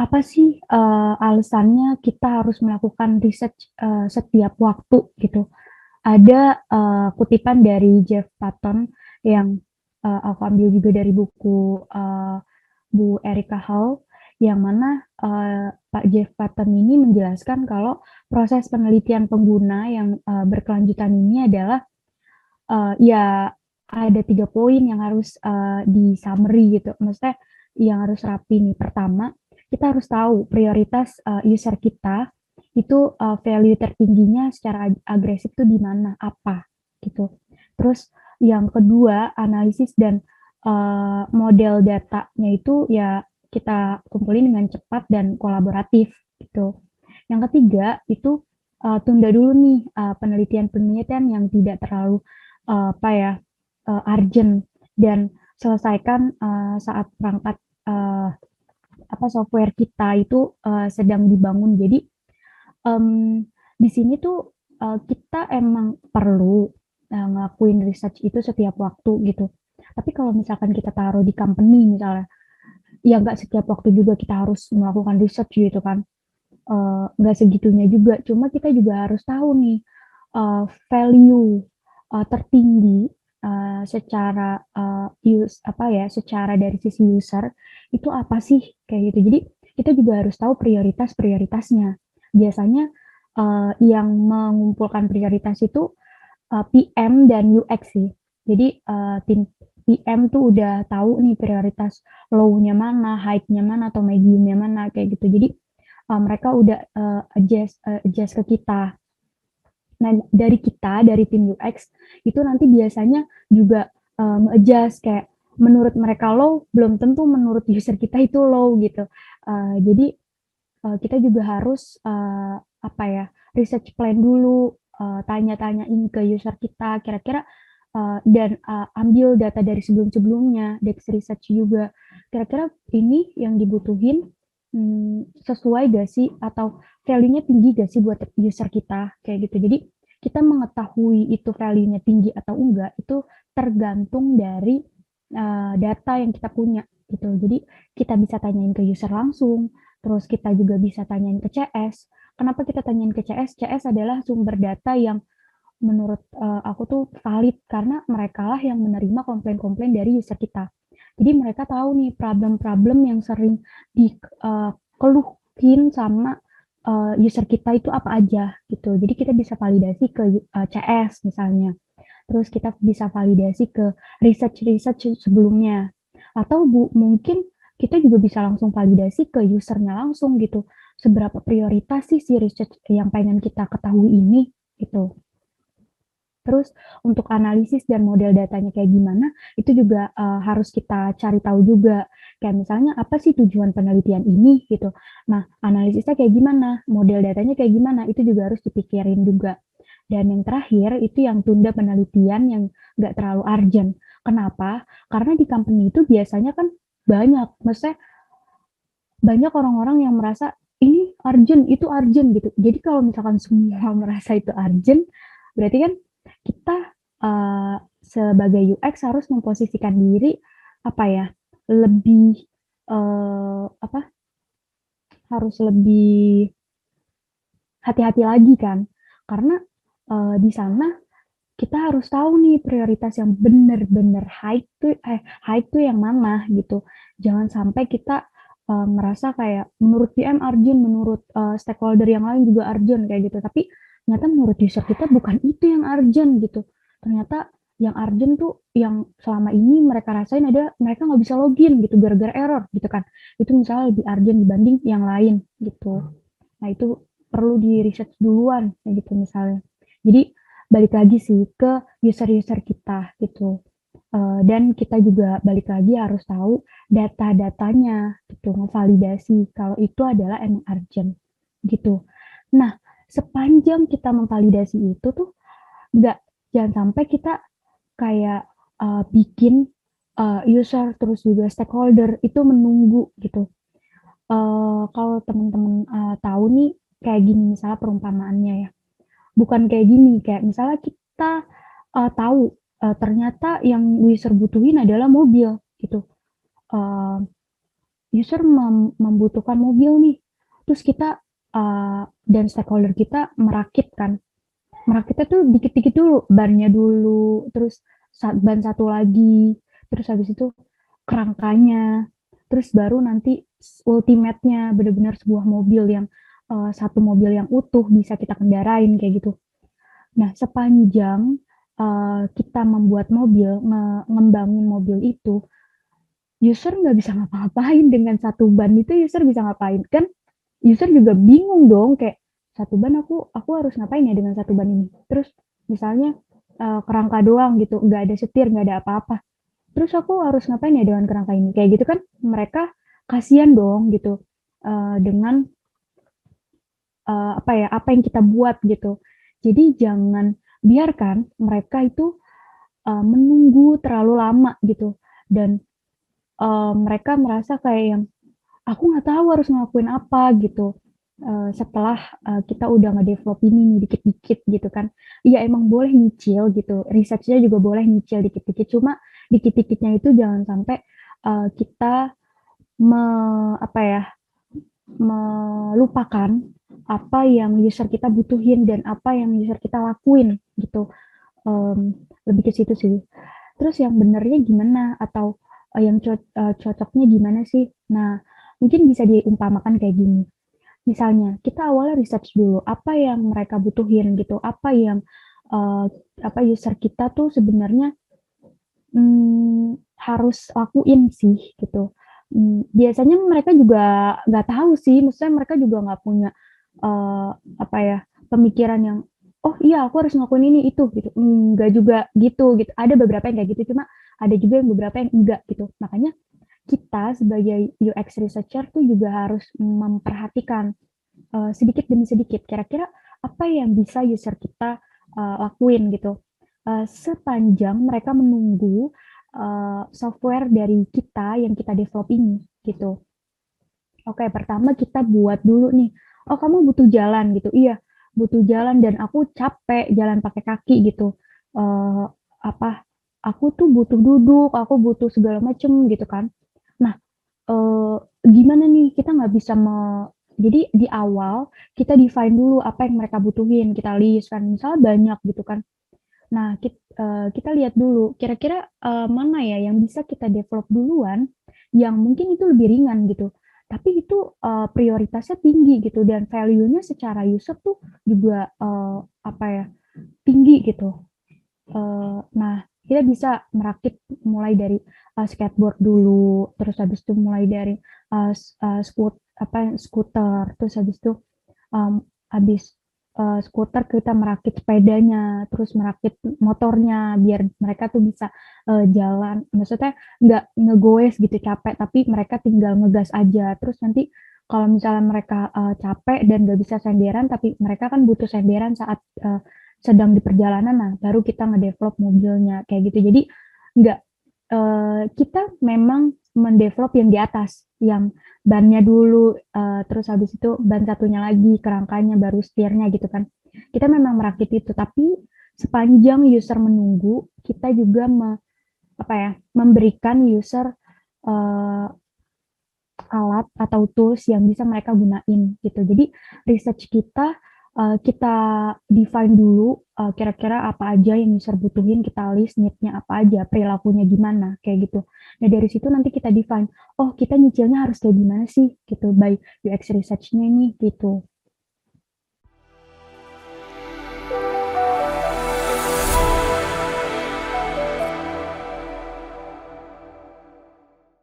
Apa sih, alasannya kita harus melakukan research, setiap waktu gitu? Ada, kutipan dari Jeff Patton yang, aku ambil juga dari buku, Bu Erika Hall, yang mana, Pak Jeff Patton ini menjelaskan kalau proses penelitian pengguna yang, berkelanjutan ini adalah, ya ada 3 poin yang harus, di-summary gitu, maksudnya yang harus rapi nih. Pertama, kita harus tahu prioritas, user kita itu, value tertingginya secara agresif tuh di mana, apa, gitu. Terus yang kedua, analisis dan, model datanya itu ya kita kumpulin dengan cepat dan kolaboratif, gitu. Yang ketiga itu, tunda dulu nih, penelitian-penelitian yang tidak terlalu, apa ya, urgent dan selesaikan, saat perangkat, apa, software kita itu, sedang dibangun. Jadi, mmm, di sini tuh, kita emang perlu, ngelakuin research itu setiap waktu gitu. Tapi kalau misalkan kita taruh di company misalnya, ya nggak setiap waktu juga kita harus melakukan research gitu kan, nggak segitunya juga. Cuma kita juga harus tahu nih, value, tertinggi, secara, apa ya, secara dari sisi user, itu apa sih, kayak gitu. Jadi, kita juga harus tahu prioritas-prioritasnya. Biasanya, yang mengumpulkan prioritas itu, PM dan UX sih. Jadi, tim PM tuh udah tahu nih prioritas low-nya mana, high-nya mana, atau medium-nya mana, kayak gitu. Jadi, mereka udah, adjust ke kita. Nah, dari kita, dari tim UX, itu nanti biasanya juga, nge-adjust kayak menurut mereka low, belum tentu menurut user kita itu low gitu. Jadi, kita juga harus, apa ya, research plan dulu, tanya-tanyain ke user kita kira-kira, dan, ambil data dari sebelum-sebelumnya, desk research juga. Kira-kira ini yang dibutuhin, sesuai nggak sih atau value-nya tinggi nggak sih buat user kita, kayak gitu. Jadi, kita mengetahui itu value-nya tinggi atau enggak, itu tergantung dari, data yang kita punya, gitu. Jadi, kita bisa tanyain ke user langsung, terus kita juga bisa tanyain ke CS. Kenapa kita tanyain ke CS? CS adalah sumber data yang menurut, aku tuh valid karena merekalah yang menerima komplain-komplain dari user kita. Jadi mereka tahu nih problem-problem yang sering keluhin sama, user kita itu apa aja gitu. Jadi kita bisa validasi ke, CS misalnya. Terus kita bisa validasi ke research-research sebelumnya. Atau mungkin kita juga bisa langsung validasi ke user-nya langsung gitu. Seberapa prioritas sih si research yang pengen kita ketahui ini, gitu. Terus untuk analisis dan model datanya kayak gimana, itu juga, harus kita cari tahu juga. Kayak misalnya, apa sih tujuan penelitian ini, gitu. Nah, analisisnya kayak gimana, model datanya kayak gimana, itu juga harus dipikirin juga. Dan yang terakhir, itu yang tunda penelitian yang nggak terlalu urgent. Kenapa? Karena di company itu biasanya kan banyak, maksudnya banyak orang-orang yang merasa, "Ini urgent, itu urgent," gitu. Jadi kalau misalkan semua merasa itu urgent, berarti kan kita, sebagai UX harus memposisikan diri, apa ya, lebih, apa, harus lebih hati-hati lagi kan. Karena, di sana kita harus tahu nih prioritas yang bener-bener high tuh yang mana gitu. Jangan sampai kita, ngerasa kayak menurut PM urgent, menurut, stakeholder yang lain juga urgent kayak gitu, tapi ternyata menurut user kita bukan itu yang urgent gitu. Ternyata yang urgent tuh yang selama ini mereka rasain adalah mereka nggak bisa login gitu gara-gara error gitu kan. Itu misalnya lebih urgent dibanding yang lain gitu. Nah itu perlu di-research duluan kayak gitu misalnya. Jadi balik lagi sih ke user-user kita gitu, dan kita juga balik lagi harus tahu data-datanya gitu, ngevalidasi kalau itu adalah emang urgent gitu. Nah, sepanjang kita memvalidasi itu tuh nggak jangan sampai kita kayak, bikin, user terus juga stakeholder itu menunggu gitu. Kalau temen-temen, tahu nih kayak gini misalnya perumpamaannya ya, bukan kayak gini, kayak misalnya kita, tahu, ternyata yang user butuhin adalah mobil gitu. Eee, User membutuhkan mobil nih, terus kita, dan stakeholder kita merakit kan. Merakitnya tuh dikit-dikit dulu, bannya dulu, terus ban satu lagi, terus habis itu kerangkanya, terus baru nanti ultimate-nya bener-bener sebuah mobil yang, satu mobil yang utuh bisa kita kendarain kayak gitu. Nah, sepanjang, kita membuat mobil, ngembangin mobil itu, user nggak bisa ngapa-ngapain dengan satu ban itu user bisa ngapain? Kan user juga bingung dong kayak, "Satu ban aku harus ngapain ya dengan satu ban ini?" Terus misalnya, kerangka doang gitu, nggak ada setir, nggak ada apa-apa. Terus aku harus ngapain ya dengan kerangka ini? Kayak gitu kan mereka kasihan dong gitu, dengan, apa ya, apa yang kita buat gitu. Jadi jangan biarkan mereka itu, menunggu terlalu lama gitu dan, mereka merasa kayak yang, "Aku nggak tahu harus ngelakuin apa," gitu, setelah, kita udah nge-develop ini nih dikit-dikit gitu kan. Iya emang boleh nyicil gitu, research-nya juga boleh nyicil dikit-dikit, cuma dikit-dikitnya itu jangan sampai, kita me apa ya, melupakan apa yang user kita butuhin dan apa yang user kita lakuin gitu, lebih ke situ sih. Terus yang benernya gimana atau, yang cocoknya gimana sih? Nah, mungkin bisa diumpamakan kayak gini, misalnya kita awalnya research dulu apa yang mereka butuhin gitu, apa yang, eee, apa user kita tuh sebenarnya, harus lakuin sih gitu. Biasanya mereka juga nggak tahu sih, maksudnya mereka juga nggak punya, apa ya, pemikiran yang, "Oh iya aku harus ngelakuin ini, itu," gitu. Enggak juga gitu. Ada beberapa yang kayak gitu, cuma ada juga yang beberapa yang enggak gitu. Makanya kita sebagai UX researcher tuh juga harus memperhatikan, sedikit demi sedikit, kira-kira apa yang bisa user kita, lakuin gitu, sepanjang mereka menunggu, software dari kita yang kita develop ini, gitu. Oke, pertama kita buat dulu nih, "Oh, kamu butuh jalan," gitu. "Iya, butuh jalan dan aku capek jalan pakai kaki," gitu. Eee, apa, "Aku tuh butuh duduk, aku butuh segala macem," gitu kan. Nah, Eee, gimana nih kita nggak bisa jadi di awal kita define dulu apa yang mereka butuhin, kita list kan, misalnya banyak gitu kan. Nah, kita lihat dulu kira-kira, mana ya yang bisa kita develop duluan, yang mungkin itu lebih ringan gitu, tapi itu, prioritasnya tinggi gitu dan value-nya secara user tuh juga, apa ya, tinggi gitu. Nah, kita bisa merakit mulai dari, skateboard dulu, terus habis itu mulai dari, eee, s eee, skut apa, skuter, terus habis itu, habis, skuter kita merakit sepedanya, terus merakit motornya, biar mereka tuh bisa, jalan maksudnya nggak ngegoes gitu capek, tapi mereka tinggal ngegas aja. Terus nanti kalau misalnya mereka, capek dan nggak bisa senderan, tapi mereka kan butuh senderan saat, sedang di perjalanan, nah baru kita nge-develop mobilnya, kayak gitu. Jadi nggak kita memang mendevelop yang di atas, yang bannya dulu, terus habis itu ban satunya lagi, kerangkanya, baru setirnya gitu kan. Kita memang merakit itu, tapi sepanjang user menunggu, kita juga apa ya, memberikan user, eee, alat atau tools yang bisa mereka gunain gitu. Jadi research kita, kita define dulu, kira-kira apa aja yang user butuhin, kita list need-nya apa aja, perilakunya gimana, kayak gitu. Nah dari situ nanti kita define, oh kita nyicilnya harus kayak gimana sih gitu by UX research-nya nih gitu.